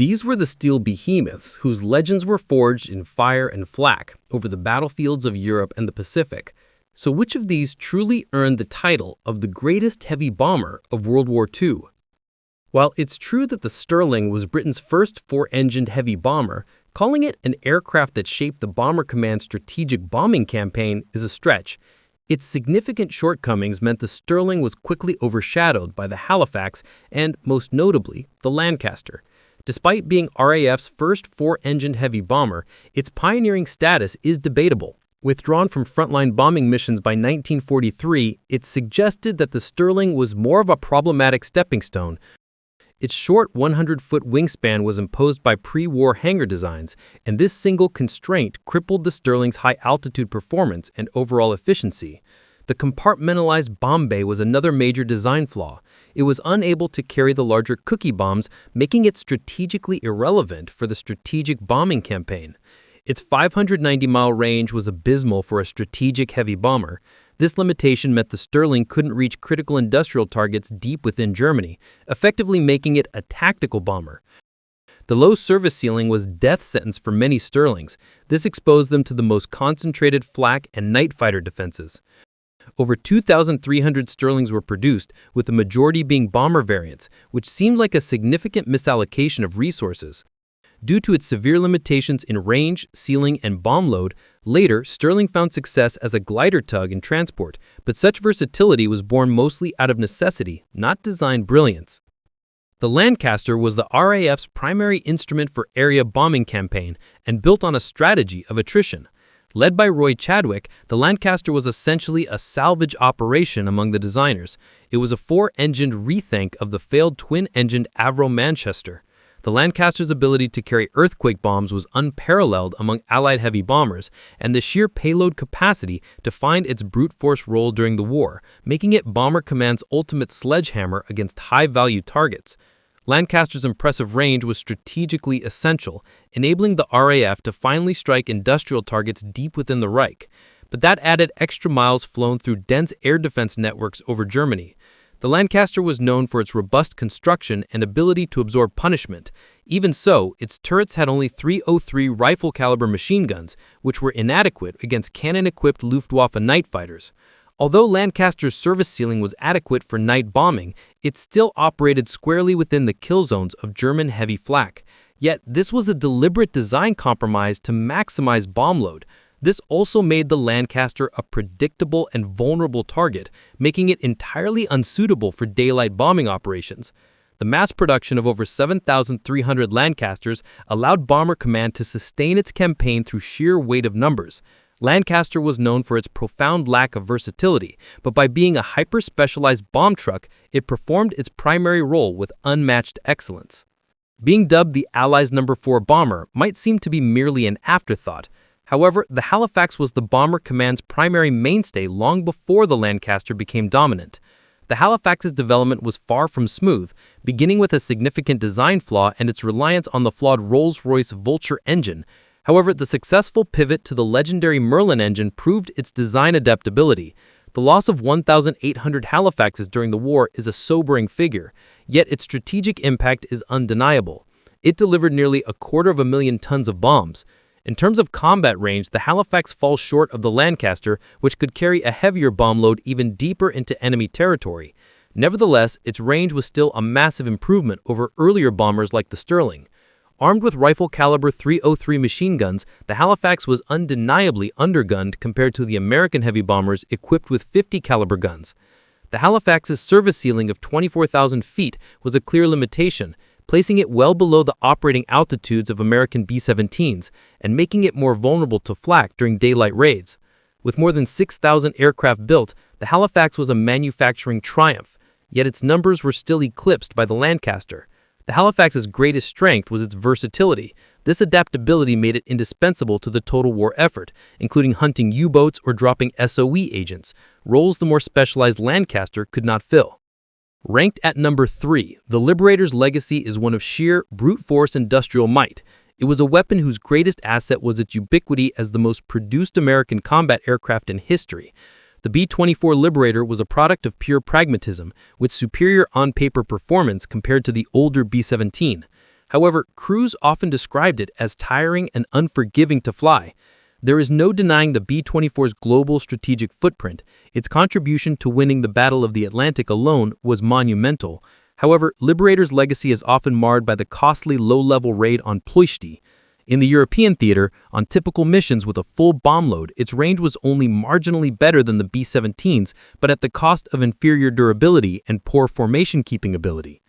These were the steel behemoths whose legends were forged in fire and flak over the battlefields of Europe and the Pacific. So which of these truly earned the title of the greatest heavy bomber of World War II? While it's true that the Stirling was Britain's first four-engined heavy bomber, calling it an aircraft that shaped the Bomber Command's strategic bombing campaign is a stretch. Its significant shortcomings meant the Stirling was quickly overshadowed by the Halifax and, most notably, the Lancaster. Despite being RAF's first four-engined heavy bomber, its pioneering status is debatable. Withdrawn from frontline bombing missions by 1943, it suggested that the Stirling was more of a problematic stepping stone. Its short 100-foot wingspan was imposed by pre-war hangar designs, and this single constraint crippled the Stirling's high-altitude performance and overall efficiency. The compartmentalized bomb bay was another major design flaw. It was unable to carry the larger cookie bombs, making it strategically irrelevant for the strategic bombing campaign. Its 590-mile range was abysmal for a strategic heavy bomber. This limitation meant the Stirling couldn't reach critical industrial targets deep within Germany, effectively making it a tactical bomber. The low service ceiling was death sentence for many Stirlings. This exposed them to the most concentrated flak and night fighter defenses. Over 2,300 Stirlings were produced, with the majority being bomber variants, which seemed like a significant misallocation of resources. Due to its severe limitations in range, ceiling, and bomb load, later Stirling found success as a glider tug in transport, but such versatility was born mostly out of necessity, not design brilliance. The Lancaster was the RAF's primary instrument for area bombing campaign and built on a strategy of attrition. Led by Roy Chadwick, the Lancaster was essentially a salvage operation among the designers. It was a four-engined rethink of the failed twin-engined Avro Lancaster. The Lancaster's ability to carry earthquake bombs was unparalleled among Allied heavy bombers, and the sheer payload capacity defined its brute force role during the war, making it Bomber Command's ultimate sledgehammer against high-value targets. Lancaster's impressive range was strategically essential, enabling the RAF to finally strike industrial targets deep within the Reich. But that added extra miles flown through dense air defense networks over Germany. The Lancaster was known for its robust construction and ability to absorb punishment. Even so, its turrets had only .303 rifle-caliber machine guns, which were inadequate against cannon-equipped Luftwaffe night fighters. Although Lancaster's service ceiling was adequate for night bombing, it still operated squarely within the kill zones of German heavy flak. Yet, this was a deliberate design compromise to maximize bomb load. This also made the Lancaster a predictable and vulnerable target, making it entirely unsuitable for daylight bombing operations. The mass production of over 7,300 Lancasters allowed Bomber Command to sustain its campaign through sheer weight of numbers. Lancaster was known for its profound lack of versatility, but by being a hyper-specialized bomb truck, it performed its primary role with unmatched excellence. Being dubbed the Allies' No. 4 bomber might seem to be merely an afterthought. However, the Halifax was the Bomber Command's primary mainstay long before the Lancaster became dominant. The Halifax's development was far from smooth, beginning with a significant design flaw and its reliance on the flawed Rolls-Royce Vulture engine. However, the successful pivot to the legendary Merlin engine proved its design adaptability. The loss of 1,800 Halifaxes during the war is a sobering figure, yet its strategic impact is undeniable. It delivered nearly 250,000 tons of bombs. In terms of combat range, the Halifax falls short of the Lancaster, which could carry a heavier bomb load even deeper into enemy territory. Nevertheless, its range was still a massive improvement over earlier bombers like the Stirling. Armed with rifle-caliber .303 machine guns, the Halifax was undeniably undergunned compared to the American heavy bombers equipped with .50 caliber guns. The Halifax's service ceiling of 24,000 feet was a clear limitation, placing it well below the operating altitudes of American B-17s and making it more vulnerable to flak during daylight raids. With more than 6,000 aircraft built, the Halifax was a manufacturing triumph, yet its numbers were still eclipsed by the Lancaster. The Halifax's greatest strength was its versatility. This adaptability made it indispensable to the total war effort, including hunting U-boats or dropping SOE agents, roles the more specialized Lancaster could not fill. Ranked at number 3, the Liberator's legacy is one of sheer, brute force industrial might. It was a weapon whose greatest asset was its ubiquity as the most produced American combat aircraft in history. The B-24 Liberator was a product of pure pragmatism, with superior on-paper performance compared to the older B-17. However, crews often described it as tiring and unforgiving to fly. There is no denying the B-24's global strategic footprint. Its contribution to winning the Battle of the Atlantic alone was monumental. However, Liberator's legacy is often marred by the costly low-level raid on Ploiești. In the European theater, on typical missions with a full bomb load, its range was only marginally better than the B-17's, but at the cost of inferior durability and poor formation-keeping ability.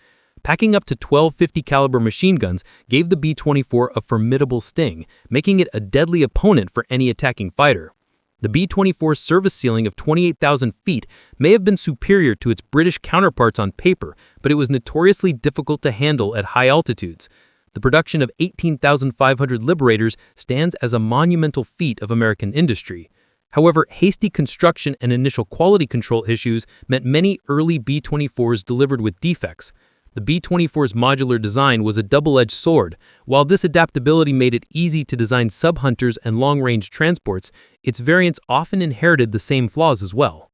Packing up to 12 50-caliber machine guns gave the B-24 a formidable sting, making it a deadly opponent for any attacking fighter. The B-24's service ceiling of 28,000 feet may have been superior to its British counterparts on paper, but it was notoriously difficult to handle at high altitudes. The production of 18,500 Liberators stands as a monumental feat of American industry. However, hasty construction and initial quality control issues meant many early B-24s delivered with defects. The B-24's modular design was a double-edged sword. While this adaptability made it easy to design sub-hunters and long-range transports, its variants often inherited the same flaws as well.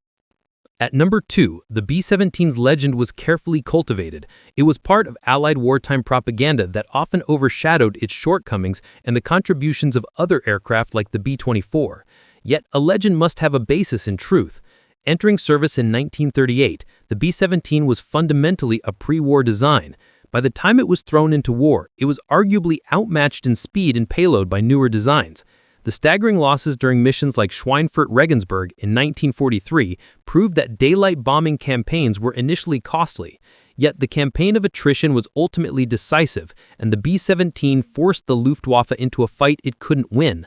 At number 2, the B-17's legend was carefully cultivated. It was part of Allied wartime propaganda that often overshadowed its shortcomings and the contributions of other aircraft like the B-24. Yet, a legend must have a basis in truth. Entering service in 1938, the B-17 was fundamentally a pre-war design. By the time it was thrown into war, it was arguably outmatched in speed and payload by newer designs. The staggering losses during missions like Schweinfurt-Regensburg in 1943 proved that daylight bombing campaigns were initially costly. Yet the campaign of attrition was ultimately decisive, and the B-17 forced the Luftwaffe into a fight it couldn't win.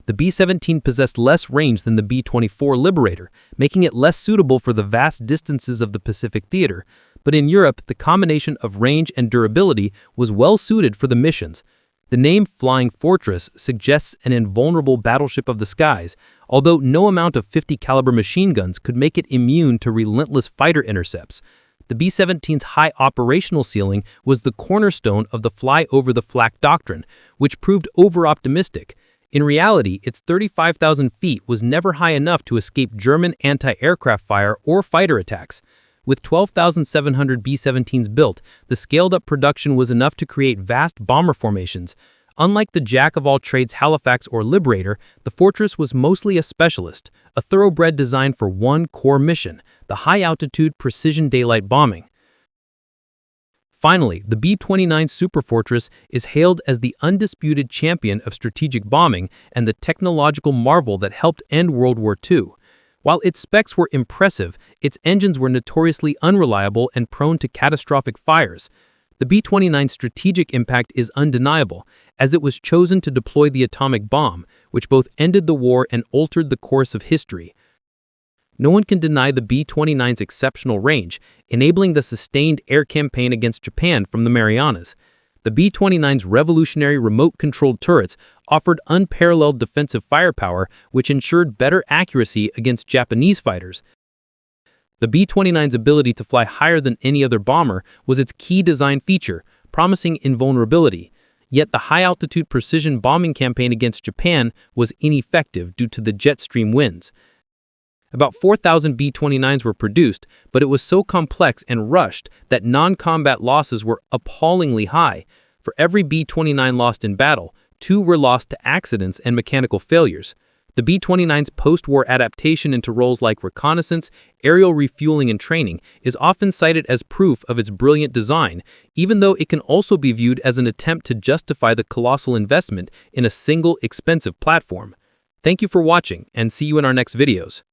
The B-17 possessed less range than the B-24 Liberator, making it less suitable for the vast distances of the Pacific theater. But in Europe, the combination of range and durability was well suited for the missions. The name Flying Fortress suggests an invulnerable battleship of the skies, although no amount of 50-caliber machine guns could make it immune to relentless fighter intercepts. The B-17's high operational ceiling was the cornerstone of the fly-over-the-flak doctrine, which proved over-optimistic. In reality, its 35,000 feet was never high enough to escape German anti-aircraft fire or fighter attacks. With 12,700 B-17s built, the scaled-up production was enough to create vast bomber formations. Unlike the jack-of-all-trades Halifax or Liberator, the Fortress was mostly a specialist, a thoroughbred designed for one core mission, the high-altitude precision daylight bombing. Finally, the B-29 Superfortress is hailed as the undisputed champion of strategic bombing and the technological marvel that helped end World War II. While its specs were impressive, its engines were notoriously unreliable and prone to catastrophic fires. The B-29's strategic impact is undeniable, as it was chosen to deploy the atomic bomb, which both ended the war and altered the course of history. No one can deny the B-29's exceptional range, enabling the sustained air campaign against Japan from the Marianas. The B-29's revolutionary remote-controlled turrets offered unparalleled defensive firepower, which ensured better accuracy against Japanese fighters. The B-29's ability to fly higher than any other bomber was its key design feature, promising invulnerability. Yet the high-altitude precision bombing campaign against Japan was ineffective due to the jet stream winds. About 4,000 B-29s were produced, but it was so complex and rushed that non-combat losses were appallingly high. For every B-29 lost in battle, 2 were lost to accidents and mechanical failures. The B-29's post-war adaptation into roles like reconnaissance, aerial refueling, and training is often cited as proof of its brilliant design, even though it can also be viewed as an attempt to justify the colossal investment in a single expensive platform. Thank you for watching, and see you in our next videos.